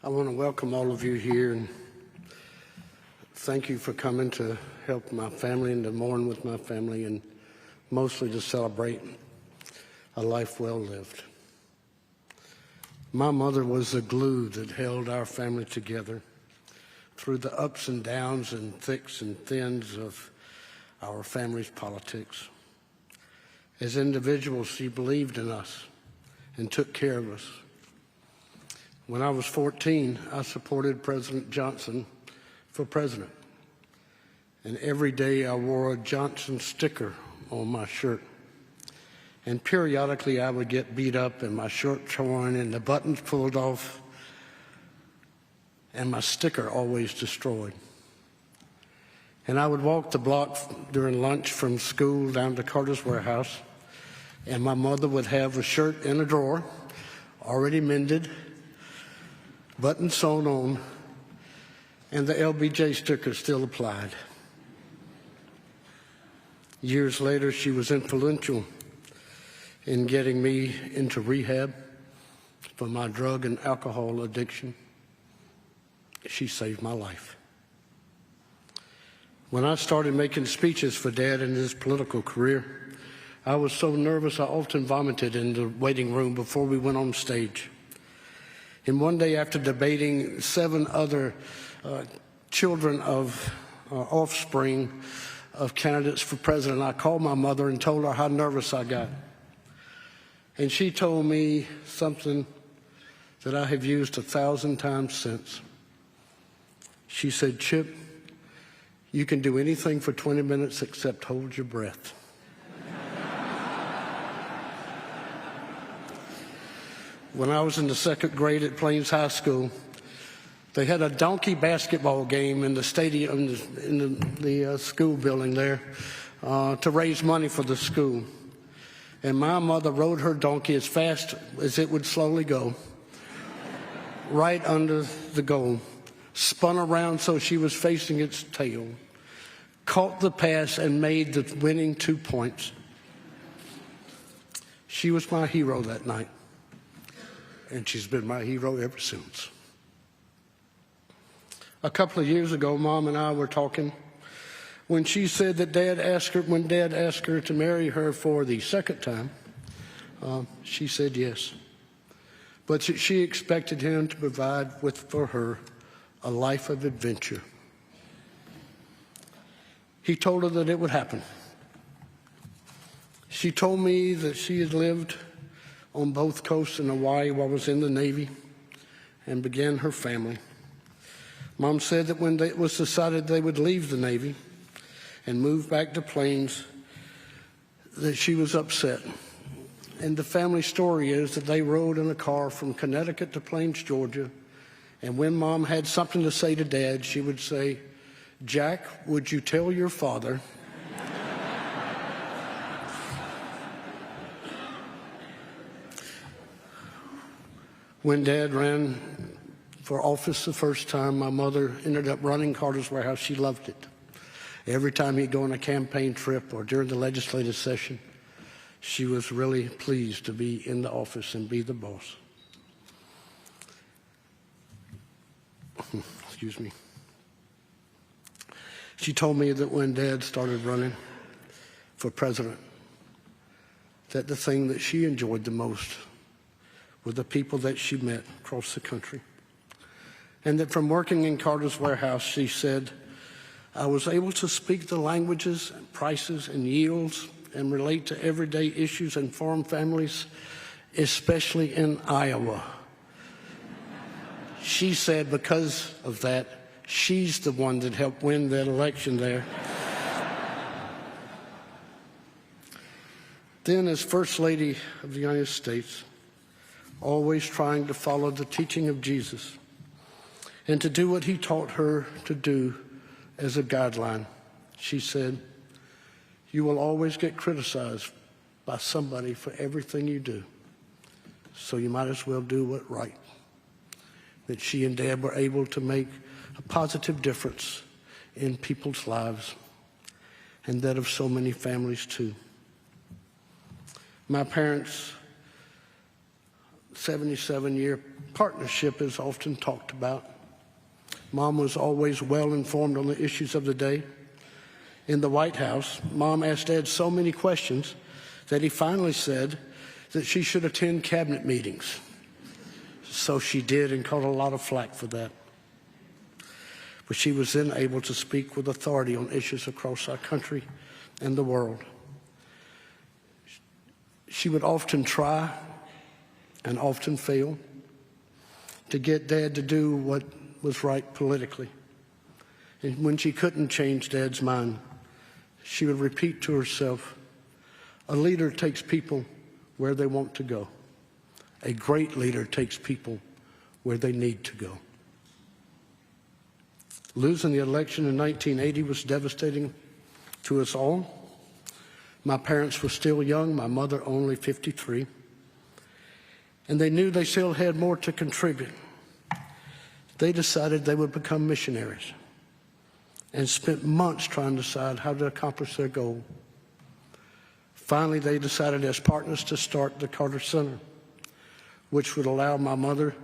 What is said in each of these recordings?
I want to welcome all of you here and thank you for coming to help my family and to mourn with my family and mostly to celebrate a life well lived. My mother was the glue that held our family together through the ups and downs and thicks and thins of our family's politics. As individuals, she believed in us and took care of us. When I was 14, I supported President Johnson for president. And every day I wore a Johnson sticker on my shirt. And periodically I would get beat up and my shirt torn and the buttons pulled off and my sticker always destroyed. And I would walk the block during lunch from school down to Carter's warehouse, and my mother would have a shirt in a drawer, already mended, buttons sewn on, and the LBJ sticker still applied. Years later, she was influential in getting me into rehab for my drug and alcohol addiction. She saved my life. When I started making speeches for Dad in his political career, I was so nervous I often vomited in the waiting room before we went on stage. And one day, after debating 7 other children of offspring of candidates for president, I called my mother and told her how nervous I got. And she told me something that I have used 1,000 times since. She said, "Chip, you can do anything for 20 minutes except hold your breath." When I was in the 2nd grade at Plains High School, they had a donkey basketball game in the stadium, in the school building there, to raise money for the school. And my mother rode her donkey as fast as it would slowly go, right under the goal, spun around so she was facing its tail, caught the pass, and made the winning 2 points. She was my hero that night, and she's been my hero ever since. A couple of years ago, Mom and I were talking when she said that when Dad asked her to marry her for the 2nd time, she said yes. But she expected him to provide for her a life of adventure. He told her that it would happen. She told me that she had lived on both coasts in Hawaii while I was in the Navy and began her family. Mom said that when it was decided they would leave the Navy and move back to Plains, that she was upset. And the family story is that they rode in a car from Connecticut to Plains, Georgia, and when Mom had something to say to Dad, she would say, "Jack, would you tell your father?" When Dad ran for office the first time, my mother ended up running Carter's warehouse. She loved it. Every time he'd go on a campaign trip or during the legislative session, she was really pleased to be in the office and be the boss. Excuse me. She told me that when Dad started running for president, that the thing that she enjoyed the most were the people that she met across the country. And that from working in Carter's warehouse, she said, "I was able to speak the languages and prices and yields and relate to everyday issues and farm families, especially in Iowa." She said because of that, she's the one that helped win that election there. Then, as First Lady of the United States, always trying to follow the teaching of Jesus and to do what he taught her to do as a guideline, she said, "You will always get criticized by somebody for everything you do, so you might as well do what's right." That she and Dad were able to make a positive difference in people's lives and that of so many families too. My parents 77-year partnership is often talked about. Mom was always well informed on the issues of the day. In the White House, Mom asked Dad so many questions that he finally said that she should attend cabinet meetings. So she did, and caught a lot of flack for that. But she was then able to speak with authority on issues across our country and the world. She would often try and often fail to get Dad to do what was right politically. And when she couldn't change Dad's mind, she would repeat to herself, "A leader takes people where they want to go. A great leader takes people where they need to go." Losing the election in 1980 was devastating to us all. My parents were still young, my mother only 53, and they knew they still had more to contribute. They decided they would become missionaries and spent months trying to decide how to accomplish their goal. Finally, they decided as partners to start the Carter Center, which would allow my mother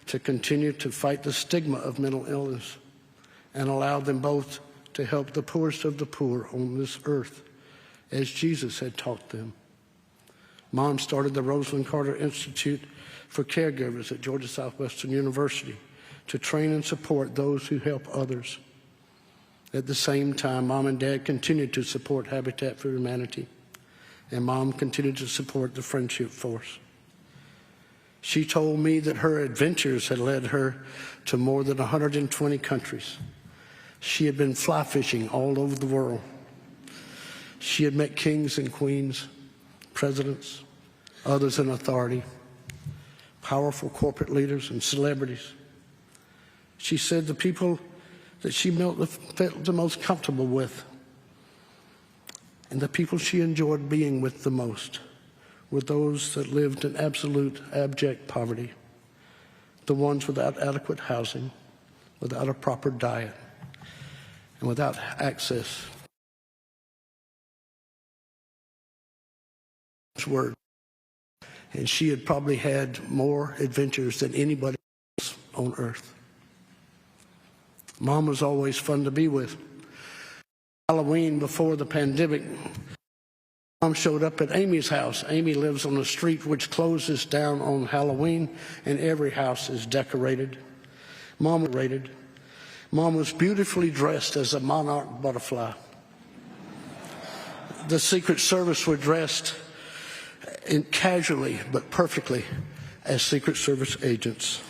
to continue to fight the stigma of mental illness and allow them both to help the poorest of the poor on this earth, as Jesus had taught them. Mom started the Rosalynn Carter Institute for Caregivers at Georgia Southwestern University to train and support those who help others. At the same time, Mom and Dad continued to support Habitat for Humanity, and Mom continued to support the Friendship Force. She told me that her adventures had led her to more than 120 countries. She had been fly fishing all over the world. She had met kings and queens, presidents, others in authority, powerful corporate leaders and celebrities. She said the people that she felt the most comfortable with and the people she enjoyed being with the most were those that lived in absolute abject poverty, the ones without adequate housing, without a proper diet, and without access to word. And she had probably had more adventures than anybody else on earth. Mom was always fun to be with. Halloween before the pandemic, Mom showed up at Amy's house. Amy lives on a street which closes down on Halloween, and every house is decorated. Mom was beautifully dressed as a monarch butterfly. The Secret Service were dressed casually but perfectly as Secret Service agents.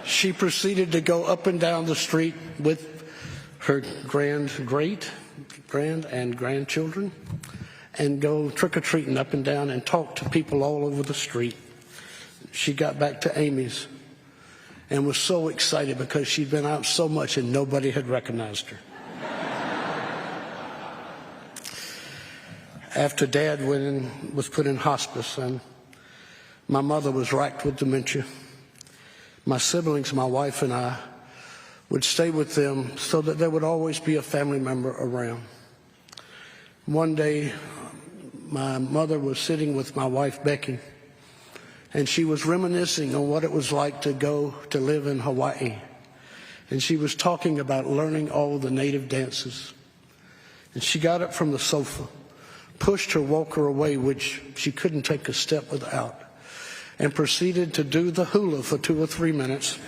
She proceeded to go up and down the street with her grand and grandchildren and go trick-or-treating up and down and talk to people all over the street. She got back to Amy's and was so excited because she'd been out so much and nobody had recognized her. After Dad was put in hospice and my mother was racked with dementia, my siblings, my wife and I, would stay with them so that there would always be a family member around. One day, my mother was sitting with my wife, Becky, and she was reminiscing on what it was like to go to live in Hawaii. And she was talking about learning all the native dances. And she got up from the sofa, pushed her walker away, which she couldn't take a step without, and proceeded to do the hula for 2 or 3 minutes.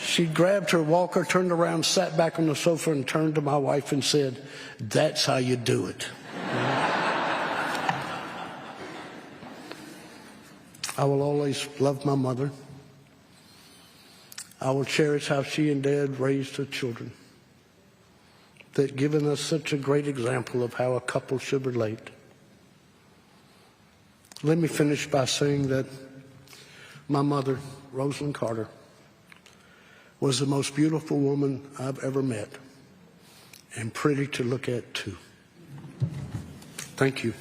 She grabbed her walker, turned around, sat back on the sofa, and turned to my wife and said, "That's how you do it." I will always love my mother. I will cherish how she and Dad raised their children. They've given us such a great example of how a couple should relate. Let me finish by saying that my mother, Rosalynn Carter, was the most beautiful woman I've ever met, and pretty to look at too. Thank you.